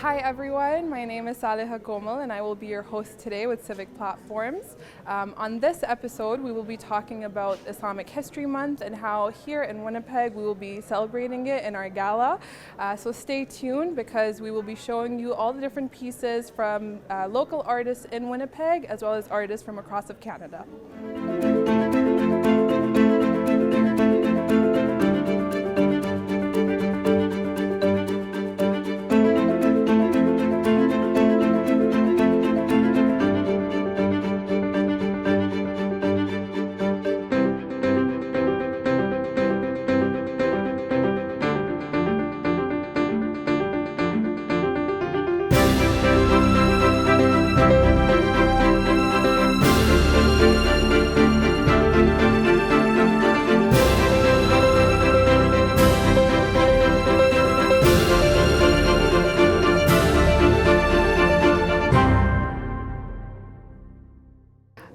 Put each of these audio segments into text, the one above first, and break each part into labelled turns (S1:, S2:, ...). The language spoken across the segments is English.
S1: Hi everyone, my name is Zuher Almusre and I will be your host today with Civic Platforms. On this episode we will be talking about Islamic History Month and how here in Winnipeg we will be celebrating it in our gala. So stay tuned because we will be showing you all the different pieces from local artists in Winnipeg as well as artists from across of Canada.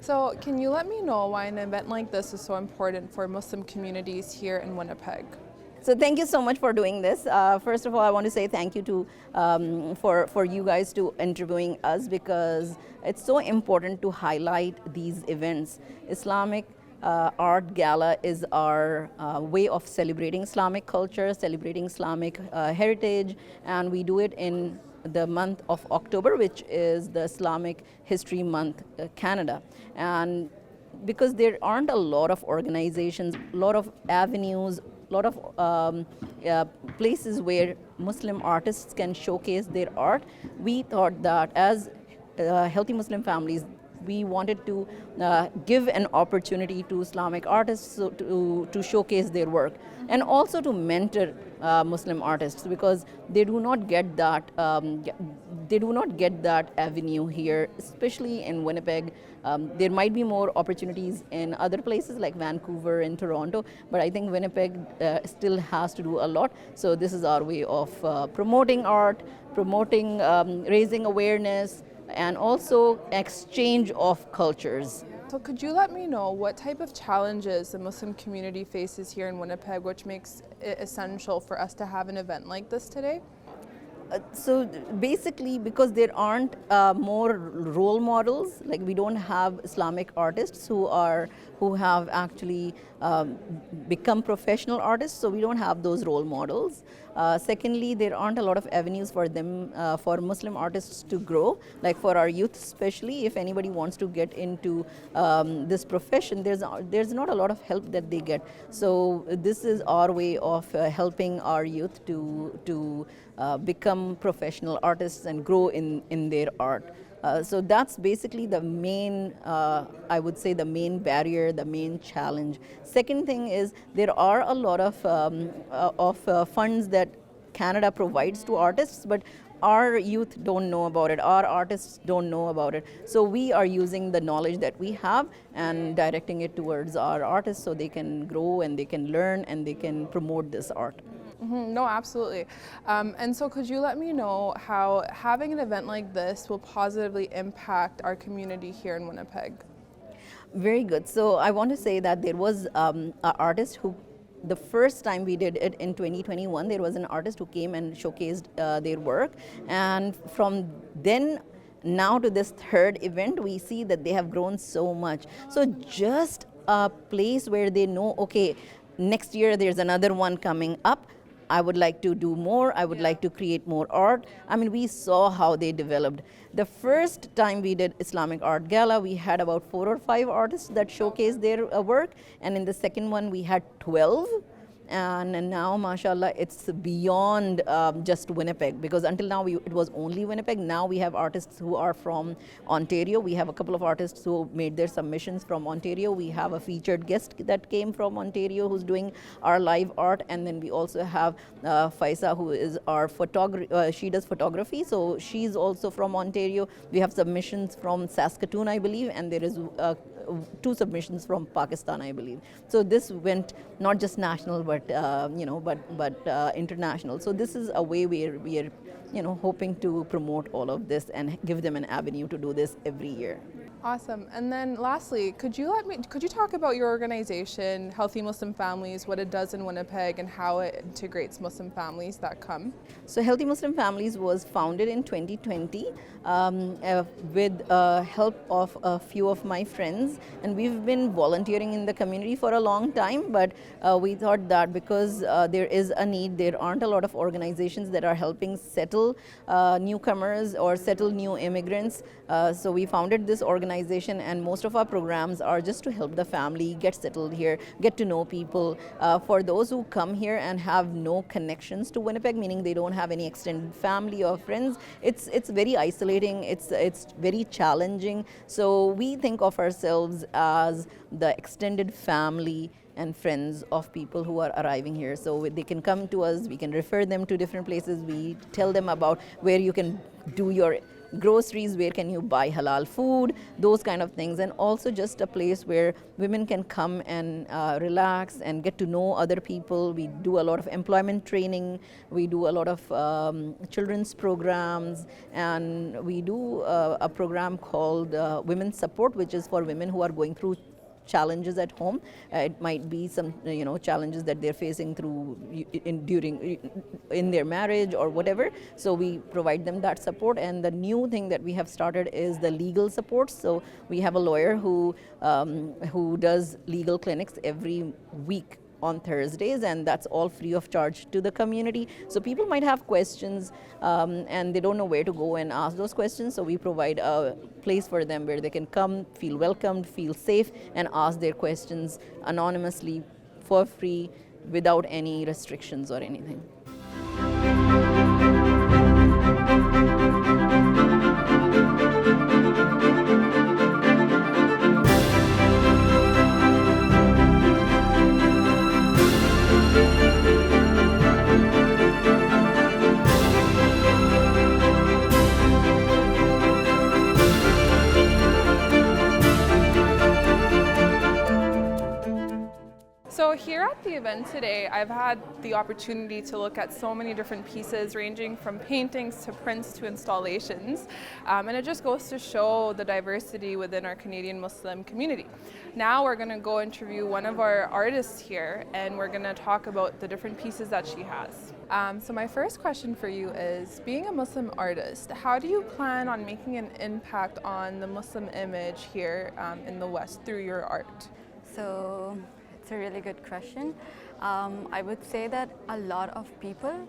S1: So can you let me know why an event like this is so important for Muslim communities here in Winnipeg?
S2: So thank you so much for doing this. First of all, I want to say thank you to for you guys to interviewing us because it's so important to highlight these events. Islamic Art Gala is our way of celebrating Islamic culture, celebrating Islamic heritage, and we do it in the month of October, which is the Islamic History Month, Canada. And because there aren't a lot of organizations, a lot of avenues, a lot of places where Muslim artists can showcase their art, we thought that as healthy Muslim families, we wanted to give an opportunity to Islamic artists to showcase their work and also to mentor Muslim artists because they do not get that avenue here, especially in Winnipeg. There might be more opportunities in other places like Vancouver and Toronto, but I think Winnipeg still has to do a lot. So this is our way of promoting art, promoting, raising awareness, and also exchange of cultures.
S1: So could you let me know what type of challenges the Muslim community faces here in Winnipeg, which makes it essential for us to have an event like this today?
S2: So basically, because there aren't more role models, like we don't have Islamic artists who have actually become professional artists, so we don't have those role models. Secondly, there aren't a lot of avenues for them, for Muslim artists to grow, like for our youth especially. If anybody wants to get into this profession, there's not a lot of help that they get. So this is our way of helping our youth to become professional artists and grow in their art. So that's basically the main, I would say, the main barrier, the main challenge. Second thing is there are a lot of funds that Canada provides to artists, but our youth don't know about it, our artists don't know about it. So we are using the knowledge that we have and directing it towards our artists so they can grow and they can learn and they can promote this art.
S1: No, absolutely. And so could you let me know how having an event like this will positively impact our community here in Winnipeg?
S2: Very good. So I want to say that there was an artist who, the first time we did it in 2021, there was an artist who came and showcased their work. And from then now to this third event, we see that they have grown so much. So just a place where they know, okay, next year there's another one coming up. I would like to do more. I would like to create more art. I mean, we saw how they developed. The first time we did Islamic Art Gala, we had about 4 or 5 artists that showcased their work. And in the second one, we had 12. And now, mashallah, it's beyond just Winnipeg, because until now it was only Winnipeg. Now we have artists who are from Ontario. We have a couple of artists who made their submissions from Ontario. We have a featured guest that came from Ontario who's doing our live art. And then we also have Faisa, who is our photographer. She does photography, so she's also from Ontario. We have submissions from Saskatoon, I believe, and there is 2 submissions from Pakistan, I believe. So this went not just national, but international. So this is a way where we are, hoping to promote all of this and give them an avenue to do this every year.
S1: Awesome. And then lastly, could you talk about your organization, Healthy Muslim Families, what it does in Winnipeg and how it integrates Muslim families that come?
S2: So Healthy Muslim Families was founded in 2020 with help of a few of my friends, and we've been volunteering in the community for a long time, but we thought that because there is a need, there aren't a lot of organizations that are helping settle newcomers or settle new immigrants. So we founded this organization, and most of our programs are just to help the family get settled here, get to know people. For those who come here and have no connections to Winnipeg, meaning they don't have any extended family or friends, it's very isolating, it's very challenging. So we think of ourselves as the extended family and friends of people who are arriving here. So they can come to us, we can refer them to different places, we tell them about where you can do your groceries, where can you buy halal food, those kind of things, and also just a place where women can come and relax and get to know other people. We do a lot of employment training, we do a lot of children's programs, and we do a program called Women's Support, which is for women who are going through challenges at home. It might be some challenges that they're facing through in their marriage or whatever. So we provide them that support. And the new thing that we have started is the legal support. So we have a lawyer who does legal clinics every week on Thursdays, and that's all free of charge to the community. So people might have questions and they don't know where to go and ask those questions. So we provide a place for them where they can come, feel welcomed, feel safe, and ask their questions anonymously for free without any restrictions or anything.
S1: So here at the event today, I've had the opportunity to look at so many different pieces ranging from paintings to prints to installations, and it just goes to show the diversity within our Canadian Muslim community. Now we're going to go interview one of our artists here, and we're going to talk about the different pieces that she has. So my first question for you is, being a Muslim artist, how do you plan on making an impact on the Muslim image here in the West through your art?
S3: So it's a really good question. I would say that a lot of people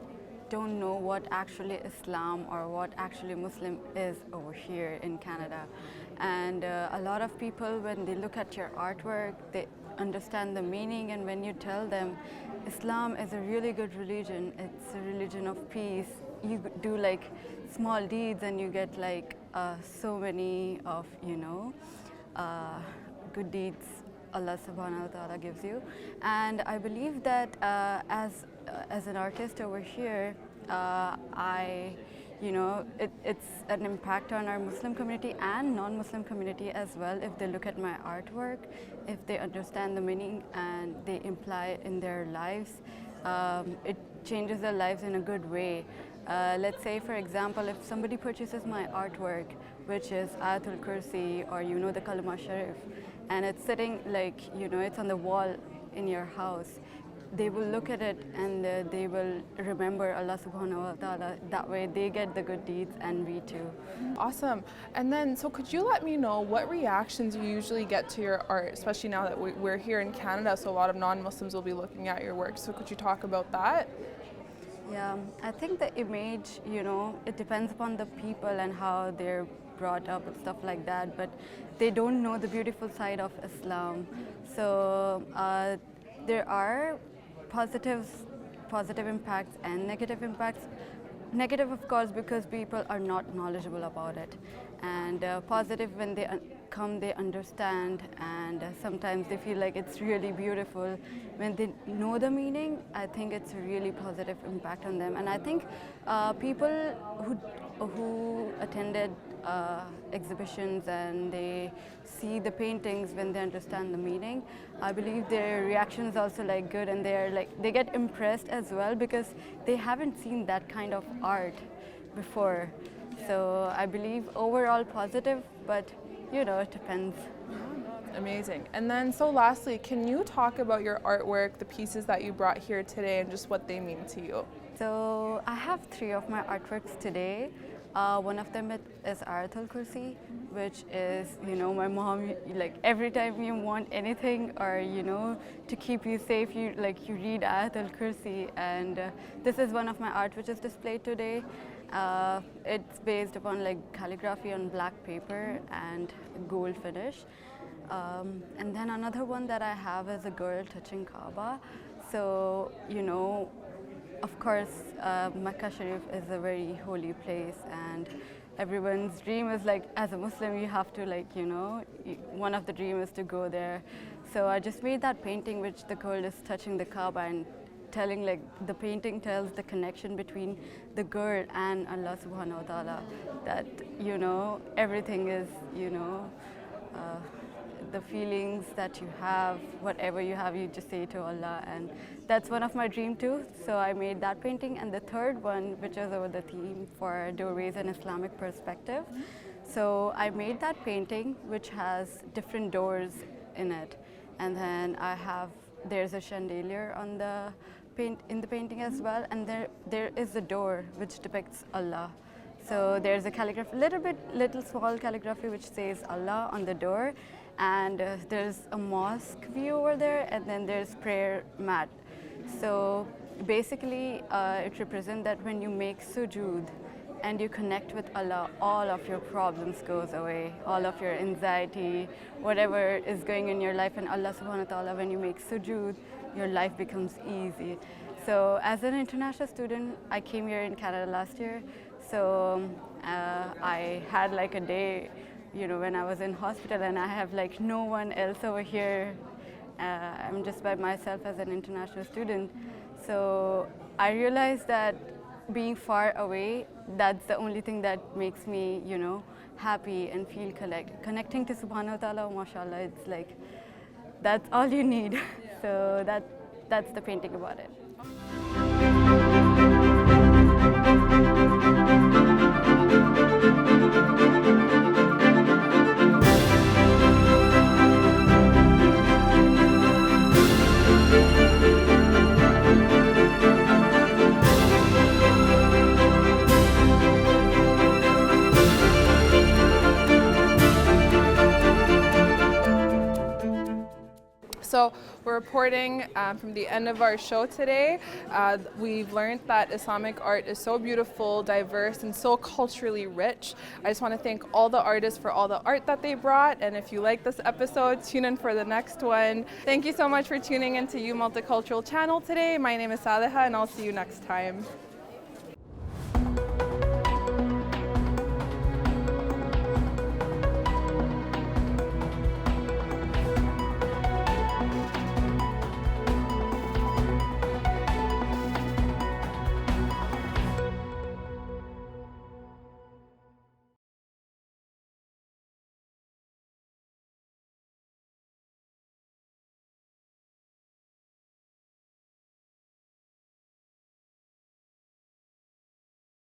S3: don't know what actually Islam or what actually Muslim is over here in Canada. And a lot of people, when they look at your artwork, they understand the meaning, and when you tell them Islam is a really good religion, it's a religion of peace, you do like small deeds and you get like so many of good deeds Allah subhanahu wa ta'ala gives you. And I believe that as an artist over here, it's an impact on our Muslim community and non-Muslim community as well. If they look at my artwork, if they understand the meaning and they imply in their lives, it changes their lives in a good way. Let's say, for example, if somebody purchases my artwork, which is Ayatul Kursi or the Kalima Sharif, and it's sitting it's on the wall in your house, they will look at it and they will remember Allah subhanahu wa ta'ala. That way they get the good deeds and we too.
S1: Awesome. And then, so could you let me know what reactions you usually get to your art, especially now that we're here in Canada, so a lot of non-Muslims will be looking at your work. So could you talk about that?
S3: Yeah, I think the image, it depends upon the people and how they're brought up and stuff like that, but they don't know the beautiful side of Islam. So there are positive impacts and negative impacts. Negative, of course, because people are not knowledgeable about it, and positive when they come, they understand, and sometimes they feel like it's really beautiful. When they know the meaning, I think it's a really positive impact on them. And I think people who attended exhibitions and they see the paintings, when they understand the meaning, I believe their reaction is also like good, and they get impressed as well because they haven't seen that kind of art before. So I believe overall positive, but it depends.
S1: Amazing. And then, so lastly, can you talk about your artwork, the pieces that you brought here today, and just what they mean to you?
S3: So I have 3 of my artworks today. One of them is Ayatul Kursi, which is, my mom, like every time you want anything or, to keep you safe, you read Ayatul Kursi. And this is one of my art which is displayed today. It's based upon calligraphy on black paper and gold finish. And then another one that I have is a girl touching Kaaba. So, of course, Mecca Sharif is a very holy place, and everyone's dream is as a Muslim, you have to one of the dreams is to go there. So I just made that painting which the girl is touching the Kaaba and telling the painting tells the connection between the girl and Allah subhanahu wa ta'ala, that, everything is, the feelings that you have, whatever you have, you just say to Allah, and that's one of my dream too. So I made that painting, and the third one, which is over the theme for doorways and Islamic perspective. So I made that painting, which has different doors in it, and then there's a chandelier on the in the painting as well, and there is a door which depicts Allah. So there's a calligraphy, little small calligraphy which says Allah on the door, and there's a mosque view over there, and then there's prayer mat. So basically it represents that when you make sujood and you connect with Allah, all of your problems goes away, all of your anxiety, whatever is going in your life, and Allah subhanahu wa ta'ala, when you make sujood, your life becomes easy. So as an international student, I came here in Canada last year. So I had a day, when I was in hospital, and I have no one else over here. I'm just by myself as an international student. So I realized that being far away, that's the only thing that makes me, happy and feel connecting to Subhanahu wa Ta'ala, mashallah, it's that's all you need. So that's the painting about it.
S1: So we're reporting from the end of our show today. We've learned that Islamic art is so beautiful, diverse, and so culturally rich. I just want to thank all the artists for all the art that they brought. And if you like this episode, tune in for the next one. Thank you so much for tuning into You Multicultural channel today. My name is Saleha, and I'll see you next time.